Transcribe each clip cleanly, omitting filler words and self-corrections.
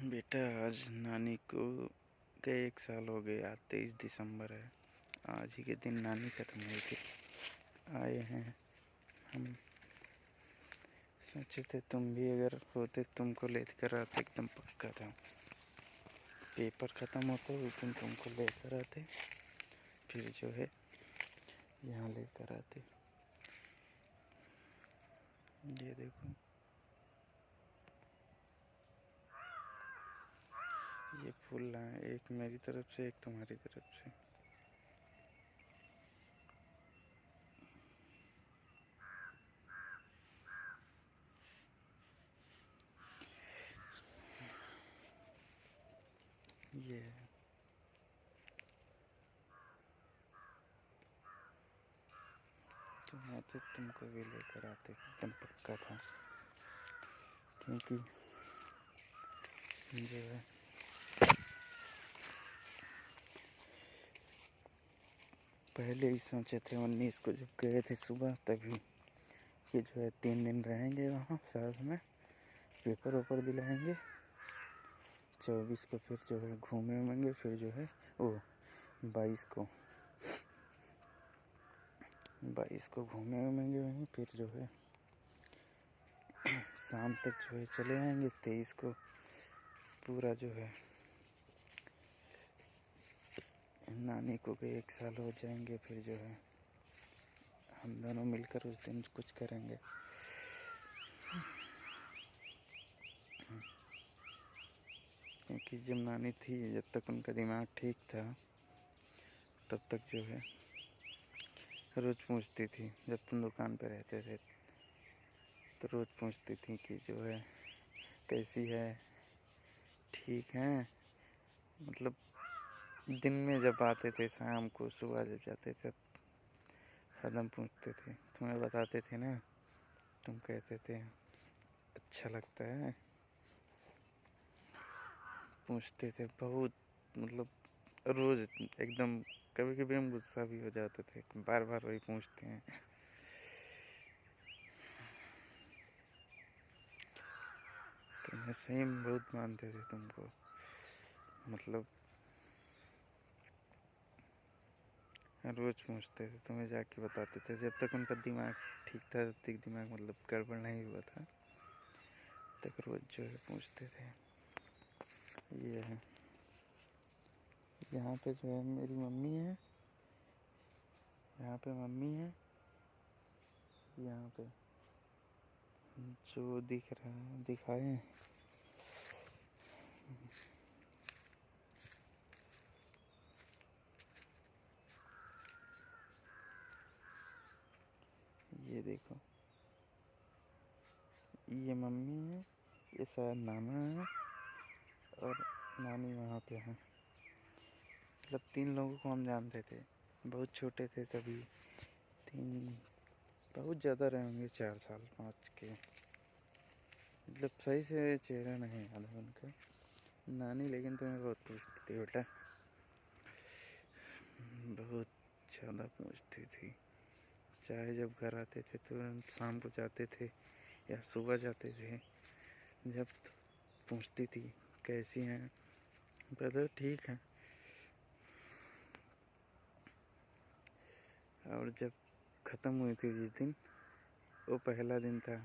बेटा, आज नानी को गए 1 साल हो गए। आज 23 दिसंबर है। आज ही के दिन नानी खत्म हुई थी। आए हैं हम। सोचे थे तुम भी अगर होते तुमको लेकर आते, एकदम पक्का था। पेपर ख़त्म होता उस दिन तुमको लेकर आते, फिर जो है यहाँ लेकर आते। ये देखो, ये फूल लाए, एक मेरी तरफ से, एक तुम्हारी तरफ से। ये है। तुम आते तुमको भी लेकर आते, एकदम पक्का था। क्योंकि जो है पहले ही सोचे थे 19 को जब गए थे सुबह, तभी कि जो है 3 दिन रहेंगे वहाँ साथ में, पेपर वेपर दिलाएंगे। 24 को फिर जो है घूमे उमेंगे, फिर जो है वो 22 को घूमे उमेंगे वहीं, फिर जो है शाम तक जो है चले आएंगे। 23 को पूरा जो है नानी को भी 1 साल हो जाएंगे। फिर जो है हम दोनों मिलकर उस दिन कुछ करेंगे। क्योंकि जब नानी थी, जब तक उनका दिमाग ठीक था, तब तक जो है रोज़ पूछती थी। जब तुम दुकान पे रहते थे तो रोज़ पूछती थी कि जो है कैसी है, ठीक है। मतलब दिन में जब आते थे, शाम को, सुबह जब जाते थे, हरदम पूछते थे। तुम्हें बताते थे ना, तुम कहते थे अच्छा लगता है। पूछते थे बहुत, मतलब रोज़ एकदम। कभी कभी हम गुस्सा भी हो जाते थे, बार बार वही पूछते हैं। तो मैं सही में बहुत मानते थे तुमको। मतलब रोज़ पूछते थे, तुम्हें जाके बताते थे। जब तक उनका दिमाग ठीक था, जब तक दिमाग मतलब गड़बड़ नहीं हुआ था, तक रोज़ जो है पूछते थे। ये है, यहाँ पे जो है मेरी मम्मी है, यहाँ पे मम्मी है, यहाँ पे जो दिख रहा है दिखाए। ये देखो, ये मम्मी है, ये शायद नाना है, और नानी वहाँ पे है। मतलब 3 लोगों को हम जानते थे। बहुत छोटे थे तभी। 3, बहुत ज़्यादा रहे होंगे, 4 साल 5 के। मतलब सही से चेहरा नहीं याद है उनका। नानी लेकिन तुम्हें बहुत पूछती थी बेटा, बहुत ज़्यादा पूछती थी। चाहे जब घर आते थे तुरंत, शाम को जाते थे या सुबह जाते थे, जब पूछती थी कैसी हैं। ब्रदर ठीक है। और जब ख़त्म हुई थी जिस दिन, वो पहला दिन था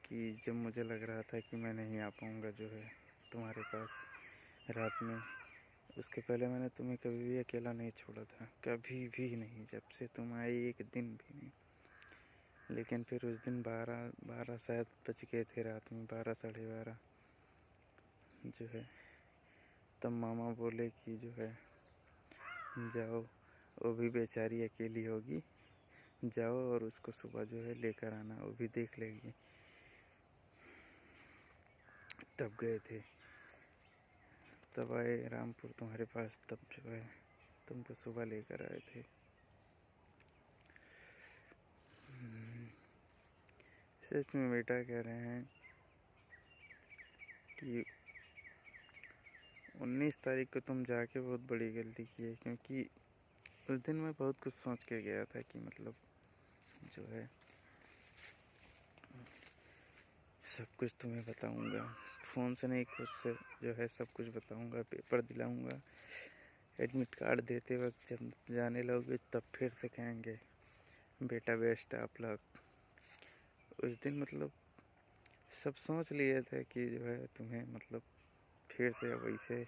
कि जब मुझे लग रहा था कि मैं नहीं आ पाऊँगा जो है तुम्हारे पास रात में। उसके पहले मैंने तुम्हें कभी भी अकेला नहीं छोड़ा था, कभी भी नहीं। जब से तुम आई, एक दिन भी नहीं। लेकिन फिर उस दिन 12 शायद बज गए थे रात में, 12 साढ़े 12 जो है। तब मामा बोले कि जो है जाओ, वो भी बेचारी अकेली होगी, जाओ और उसको सुबह जो है लेकर आना, वो भी देख लेगी। तब गए थे, तब आए रामपुर तुम्हारे पास, तब जो है तुमको सुबह लेकर आए थे। सच में बेटा कह रहे हैं कि 19 तारीख को तुम जाके बहुत बड़ी गलती की है। क्योंकि उस दिन मैं बहुत कुछ सोच के गया था कि मतलब जो है सब कुछ तुम्हें बताऊंगा, फ़ोन से नहीं, खुद से जो है सब कुछ बताऊंगा, पेपर दिलाऊंगा। एडमिट कार्ड देते वक्त जब जाने लगोगे तब फिर से कहेंगे बेटा बेस्ट ऑफ लक। उस दिन मतलब सब सोच लिए थे कि जो है तुम्हें मतलब फिर से वैसे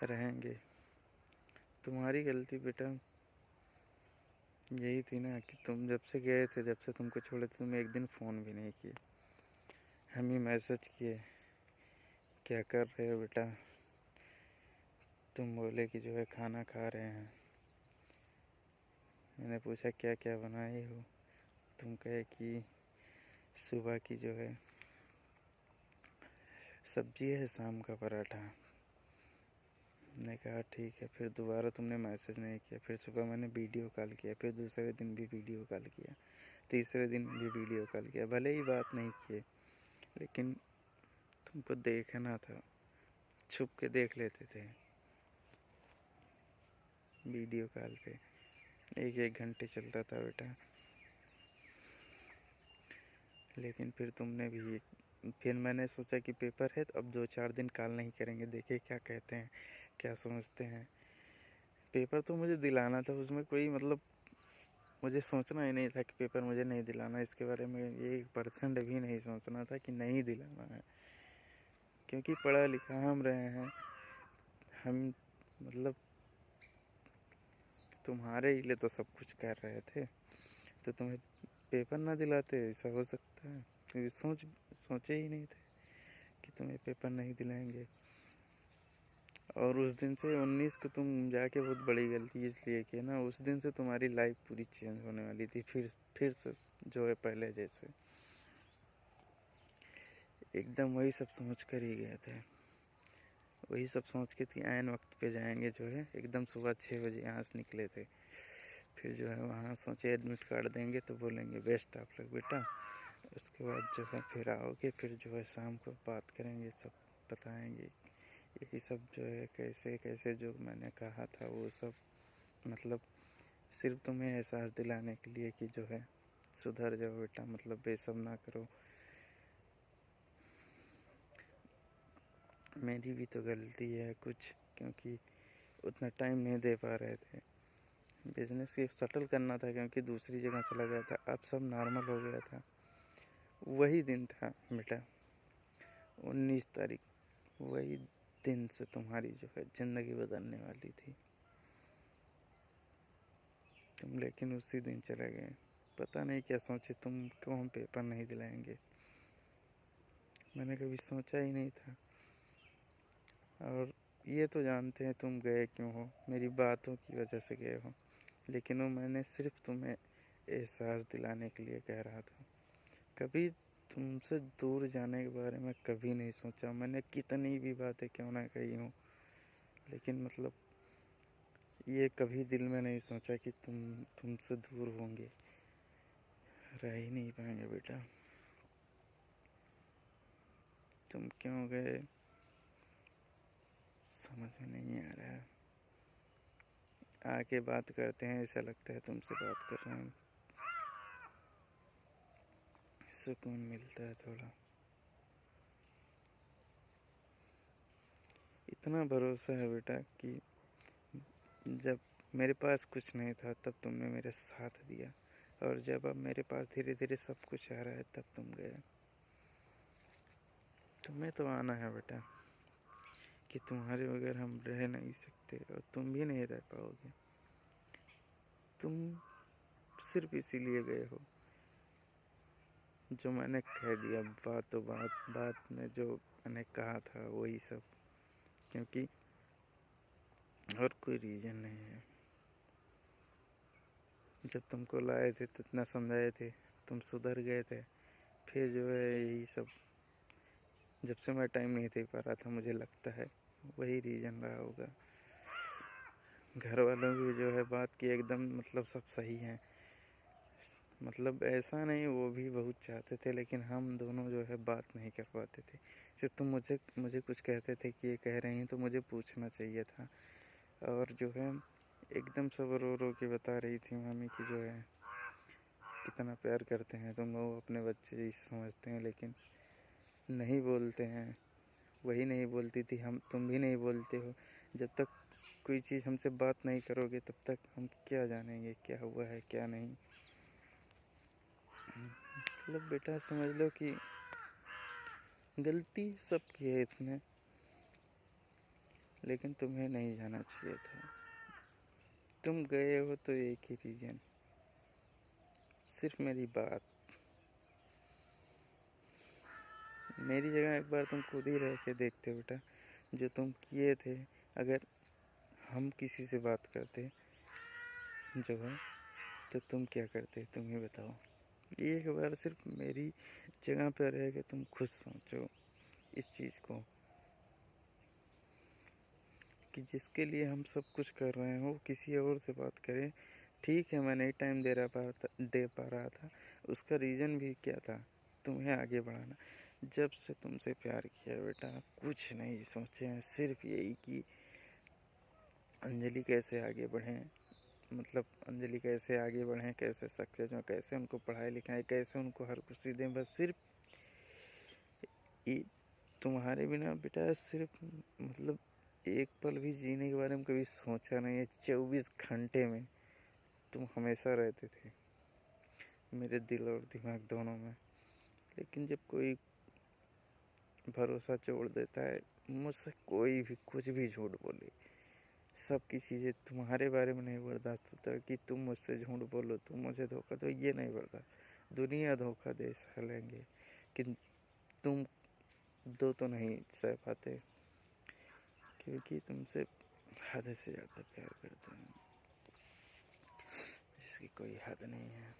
रहेंगे। तुम्हारी गलती बेटा यही थी ना कि तुम जब से गए थे, जब से तुमको छोड़े थे, तुम एक दिन फ़ोन भी नहीं किए। हम ही मैसेज किए क्या कर रहे हो बेटा, तुम बोले कि जो है खाना खा रहे हैं। मैंने पूछा क्या क्या बनाए हो, तुम कहे कि सुबह की जो है सब्जी है, शाम का पराठा। मैंने कहा ठीक है। फिर दोबारा तुमने मैसेज नहीं किया। फिर सुबह मैंने वीडियो कॉल किया, फिर दूसरे दिन भी वीडियो कॉल किया, तीसरे दिन भी वीडियो कॉल किया। भले ही बात नहीं किए, लेकिन तुमको देखना था, छुप के देख लेते थे वीडियो कॉल पे। एक एक घंटे चलता था बेटा। लेकिन फिर तुमने भी, फिर मैंने सोचा कि पेपर है तो अब 2-4 दिन कॉल नहीं करेंगे, देखे क्या कहते हैं, क्या समझते हैं। पेपर तो मुझे दिलाना था, उसमें कोई मतलब मुझे सोचना ही नहीं था कि पेपर मुझे नहीं दिलाना। इसके बारे में 1% भी नहीं सोचना था कि नहीं दिलाना है, क्योंकि पढ़ा लिखा हम रहे हैं। हम मतलब तुम्हारे लिए तो सब कुछ कर रहे थे, तो तुम्हें पेपर ना दिलाते ऐसा हो सकता है? क्योंकि सोचे ही नहीं थे कि तुम्हें पेपर नहीं दिलाएंगे। और उस दिन से 19 को तुम जाके बहुत बड़ी गलती इसलिए की ना, उस दिन से तुम्हारी लाइफ पूरी चेंज होने वाली थी। फिर से जो है पहले जैसे एकदम वही सब सोच कर ही गए थे। वही सब सोच के थी ऐन वक्त पे जाएंगे, जो है एकदम सुबह 6 बजे यहाँ से निकले थे। फिर जो है वहाँ सोचे एडमिट कार्ड देंगे तो बोलेंगे बेस्ट ऑफ लक बेटा। उसके बाद जो है फिर आओगे, फिर जो है शाम को बात करेंगे, सब बताएंगे। यही सब जो है कैसे कैसे जो मैंने कहा था वो सब मतलब सिर्फ तुम्हें एहसास दिलाने के लिए कि जो है सुधर जाओ बेटा, मतलब ये सब ना करो। मेरी भी तो गलती है कुछ, क्योंकि उतना टाइम नहीं दे पा रहे थे। बिजनेस की सेटल करना था, क्योंकि दूसरी जगह चला गया था। अब सब नॉर्मल हो गया था। वही दिन था बेटा, 19 तारीख, वही दिन से तुम्हारी जो है ज़िंदगी बदलने वाली थी। तुम लेकिन उसी दिन चले गए। पता नहीं क्या सोचे तुम, क्यों हम पेपर नहीं दिलाएंगे। मैंने कभी सोचा ही नहीं था। और ये तो जानते हैं तुम गए क्यों हो, मेरी बातों की वजह से गए हो। लेकिन वो मैंने सिर्फ तुम्हें एहसास दिलाने के लिए कह रहा था। कभी तुमसे दूर जाने के बारे में कभी नहीं सोचा मैंने, कितनी भी बातें क्यों ना कही हूँ। लेकिन मतलब ये कभी दिल में नहीं सोचा कि तुमसे दूर होंगे, रह ही नहीं पाएंगे बेटा। तुम क्यों गए समझ में नहीं आ रहा है। आके बात करते हैं, ऐसा लगता है तुमसे बात कर रहे हैं, सुकून मिलता है थोड़ा। इतना भरोसा है बेटा कि जब मेरे पास कुछ नहीं था तब तुमने मेरे साथ दिया, और जब अब मेरे पास धीरे धीरे सब कुछ आ रहा है तब तुम गए। तुम्हें तो आना है बेटा, कि तुम्हारे बगैर हम रह नहीं सकते, और तुम भी नहीं रह पाओगे। तुम सिर्फ इसीलिए गए हो, जो मैंने कह दिया बात में जो मैंने कहा था वही सब, क्योंकि और कोई रीज़न नहीं है। जब तुमको लाए थे तो इतना समझाए थे, तुम सुधर गए थे। फिर जो है यही सब, जब से मैं टाइम नहीं दे पा रहा था, मुझे लगता है वही रीज़न रहा होगा। घर वालों की जो है बात की एकदम मतलब सब सही है, मतलब ऐसा नहीं, वो भी बहुत चाहते थे, लेकिन हम दोनों जो है बात नहीं कर पाते थे। जैसे तुम मुझे कुछ कहते थे कि ये कह रही हैं, तो मुझे पूछना चाहिए था। और जो है एकदम सब रो रो के बता रही थी मामी की जो है कितना प्यार करते हैं तुम लोग, अपने बच्चे जैसे समझते हैं, लेकिन नहीं बोलते हैं। वही नहीं बोलती थी, तुम भी नहीं बोलते हो। जब तक कोई चीज़ हमसे बात नहीं करोगे तब तक हम क्या जानेंगे क्या हुआ है क्या नहीं। मतलब बेटा समझ लो कि गलती सबकी है इसमें, लेकिन तुम्हें नहीं जाना चाहिए था। तुम गए हो तो एक ही रीज़न, सिर्फ मेरी बात। मेरी जगह एक बार तुम खुद ही रह के देखते बेटा, जो तुम किए थे। अगर हम किसी से बात करते जो है तो तुम क्या करते, तुम ही बताओ। एक बार सिर्फ मेरी जगह पर रह के तुम खुद सोचो इस चीज़ को, कि जिसके लिए हम सब कुछ कर रहे हो किसी और से बात करें। ठीक है, मैं नहीं टाइम दे पा रहा था, उसका रीज़न भी क्या था, तुम्हें आगे बढ़ाना। जब से तुमसे प्यार किया बेटा कुछ नहीं सोचे हैं, सिर्फ यही कि अंजलि कैसे आगे बढ़ें, मतलब अंजलि कैसे आगे बढ़ें, कैसे सक्सेस में, कैसे उनको पढ़ाई लिखाएं, कैसे उनको हर खुशी दें। बस सिर्फ ये तुम्हारे बिना बेटा सिर्फ मतलब एक पल भी जीने के बारे में कभी सोचा नहीं है। 24 घंटे में तुम हमेशा रहते थे मेरे दिल और दिमाग दोनों में। लेकिन जब कोई भरोसा तोड़ देता है, मुझसे कोई भी कुछ भी झूठ बोले, सबकी चीज़ें तुम्हारे बारे में नहीं बर्दाश्त होता कि तुम मुझसे झूठ बोलो, तुम मुझे धोखा दो, ये नहीं बर्दाश्त। दुनिया धोखा दे सह लेंगे कि तुम दो तो नहीं सह पाते, क्योंकि तुमसे हद से ज़्यादा प्यार करते हैं, जिसकी कोई हद नहीं है।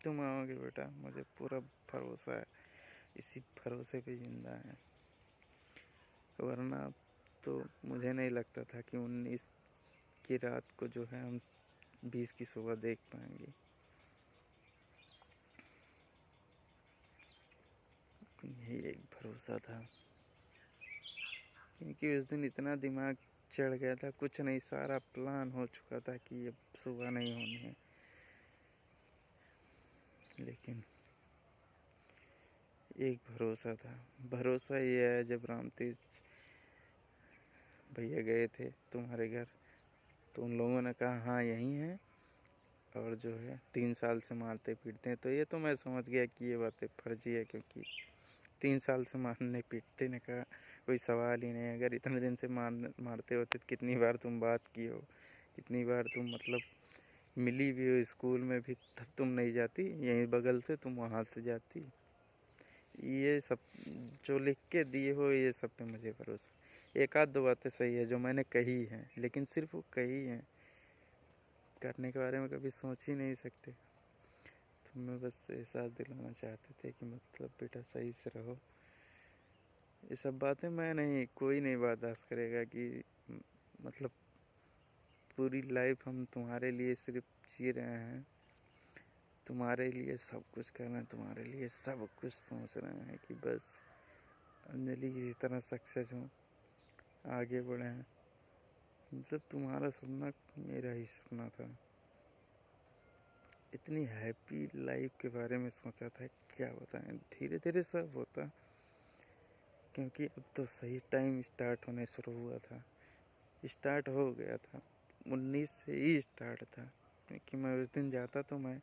तुम आओगे बेटा, मुझे पूरा भरोसा है, इसी भरोसे पे जिंदा है। वरना तो मुझे नहीं लगता था कि 19 की रात को जो है हम 20 की सुबह देख पाएंगे। यही एक भरोसा था, क्योंकि उस दिन इतना दिमाग चढ़ गया था, कुछ नहीं, सारा प्लान हो चुका था कि अब सुबह नहीं होनी है। लेकिन एक भरोसा था, भरोसा ये है, जब रामतेज भैया गए थे तुम्हारे घर तो उन लोगों ने कहा हाँ यही है, और जो है 3 साल से मारते पीटते हैं। तो ये तो मैं समझ गया कि ये बातें फर्जी है, क्योंकि 3 साल से मारने पीटते ने कहा कोई सवाल ही नहीं। अगर इतने दिन से मारते होते तो कितनी बार तुम बात की हो, कितनी बार तुम मतलब मिली भी हो, स्कूल में भी तब तुम नहीं जाती, यहीं बगल से तुम वहाँ से जाती। ये सब जो लिख के दिए हो ये सब पे मुझे भरोसा। एक आध दो बातें सही है जो मैंने कही हैं, लेकिन सिर्फ वो कही हैं, करने के बारे में कभी सोच ही नहीं सकते। तो मैं बस एहसास दिलाना चाहते थे कि मतलब बेटा सही से रहो। ये सब बातें मैं नहीं, कोई नहीं बर्दाश्त करेगा कि मतलब पूरी लाइफ हम तुम्हारे लिए सिर्फ जी रहे हैं, तुम्हारे लिए सब कुछ कर रहे हैं, तुम्हारे लिए सब कुछ सोच रहे हैं कि बस अंजलि किसी तरह सक्सेस हो, आगे बढ़े। मतलब तुम्हारा सपना मेरा ही सपना था। इतनी हैप्पी लाइफ के बारे में सोचा था, क्या बताएं। धीरे धीरे सब होता, क्योंकि अब तो सही टाइम स्टार्ट होने शुरू हुआ था, स्टार्ट हो गया था, 19 से ही स्टार्ट था। क्योंकि मैं उस दिन जाता तो मैं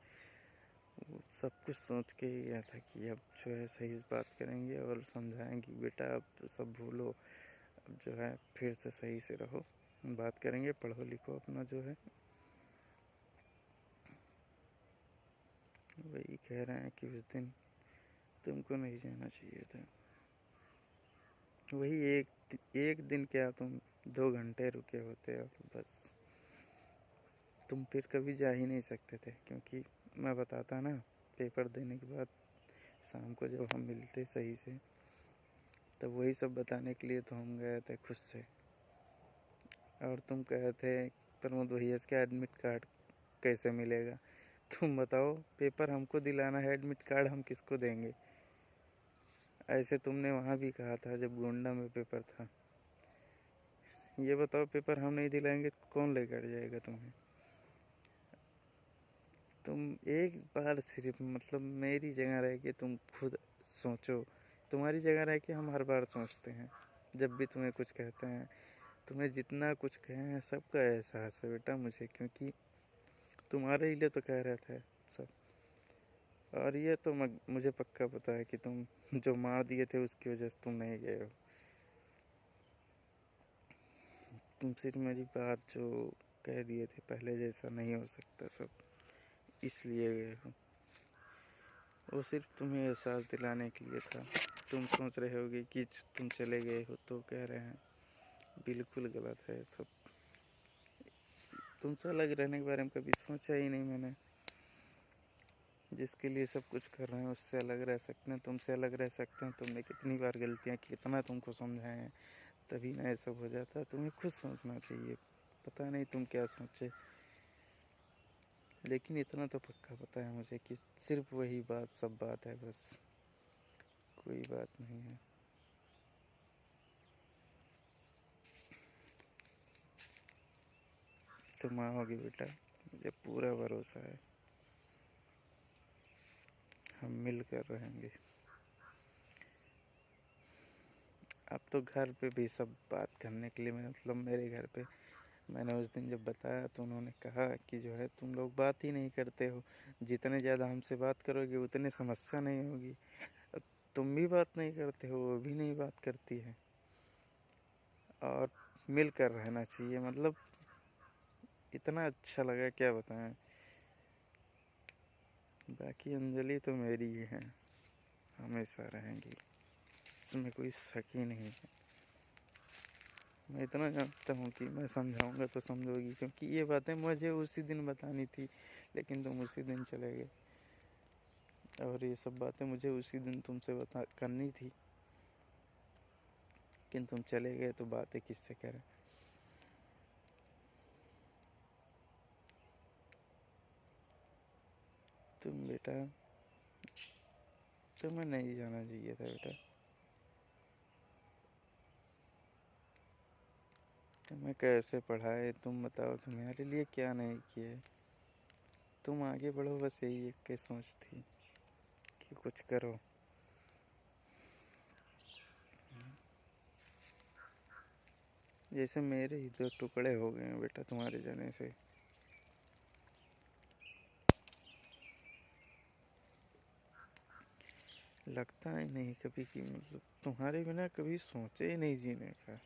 वो सब कुछ सोच के ही गया था कि अब जो है सही बात करेंगे और समझाएंगे बेटा अब तो सब भूलो, अब जो है फिर से सही से रहो, बात करेंगे, पढ़ो लिखो अपना जो है। वही कह रहे हैं कि उस दिन तुमको नहीं जाना चाहिए था। वही एक दिन क्या, तुम 2 घंटे रुके होते और बस। तुम फिर कभी जा ही नहीं सकते थे, क्योंकि मैं बताता ना, पेपर देने के बाद शाम को जब हम मिलते सही से, तब वही सब बताने के लिए तो हम गए थे खुद से। और तुम कहे थे प्रमोद भैया का एडमिट कार्ड कैसे मिलेगा। तुम बताओ, पेपर हमको दिलाना है, एडमिट कार्ड हम किसको देंगे। ऐसे तुमने वहाँ भी कहा था जब गोंडा में पेपर था। ये बताओ, पेपर हम नहीं दिलाएंगे तो कौन लेकर जाएगा तुम्हें। तुम एक बार सिर्फ मतलब मेरी जगह रह के तुम खुद सोचो, तुम्हारी जगह रह के हम हर बार सोचते हैं, जब भी तुम्हें कुछ कहते हैं, तुम्हें जितना कुछ कहे हैं सबका एहसास है बेटा मुझे, क्योंकि तुम्हारे ही लिए तो कह रहे थे सब। और ये तो मुझे पक्का पता है कि तुम जो मार दिए थे उसकी वजह से तुम नहीं गए हो। तुम सिर्फ मेरी बात जो कह दिए थे पहले जैसा नहीं हो सकता सब, इसलिए गए हो। वो सिर्फ तुम्हें एहसास दिलाने के लिए था। तुम सोच रहे होगे कि तुम चले गए हो तो कह रहे हैं, बिल्कुल गलत है सब। तुमसे अलग रहने के बारे में कभी सोचा ही नहीं मैंने। जिसके लिए सब कुछ कर रहे हैं उससे अलग रह सकते हैं, तुमसे अलग रह सकते हैं। तुमने कितनी बार गलतियाँ की, कितना तुमको समझाए हैं, तभी ना ये सब हो जाता है। तुम्हें खुद सोचना चाहिए। पता नहीं तुम क्या सोचे, लेकिन इतना तो पक्का पता है मुझे कि सिर्फ वही बात सब बात है, बस कोई बात नहीं है। तुम आओगी बेटा, मुझे पूरा भरोसा है। हम मिलकर रहेंगे। अब तो घर पे भी सब बात करने के लिए, मतलब मेरे घर पे मैंने उस दिन जब बताया तो उन्होंने कहा कि जो है तुम लोग बात ही नहीं करते हो, जितने ज़्यादा हमसे बात करोगे उतनी समस्या नहीं होगी। अब तुम भी बात नहीं करते हो, वो भी नहीं बात करती है, और मिलकर रहना चाहिए। मतलब इतना अच्छा लगा क्या बताएं। बाकी अंजलि तो मेरी ही है, हमेशा रहेंगी, इसमें कोई शक ही नहीं है। मैं इतना जानता हूँ कि मैं समझाऊंगा तो समझोगी, क्योंकि ये बातें मुझे उसी दिन बतानी थी, लेकिन तुम उसी दिन चले गए। और ये सब बातें मुझे उसी दिन तुमसे बता करनी थी, लेकिन तुम चले गए तो बातें किससे करें। तुम बेटा, तुम्हें नहीं जाना चाहिए था बेटा। तुम्हें कैसे पढ़ाए तुम बताओ, तुम्हारे लिए क्या नहीं किए। तुम आगे बढ़ो, बस यही एक के सोच थी कि कुछ करो। जैसे मेरे ही दो टुकड़े हो गए हैं बेटा तुम्हारे जाने से। लगता ही नहीं कभी कि मतलब तुम्हारे बिना कभी सोचे ही नहीं जीने का।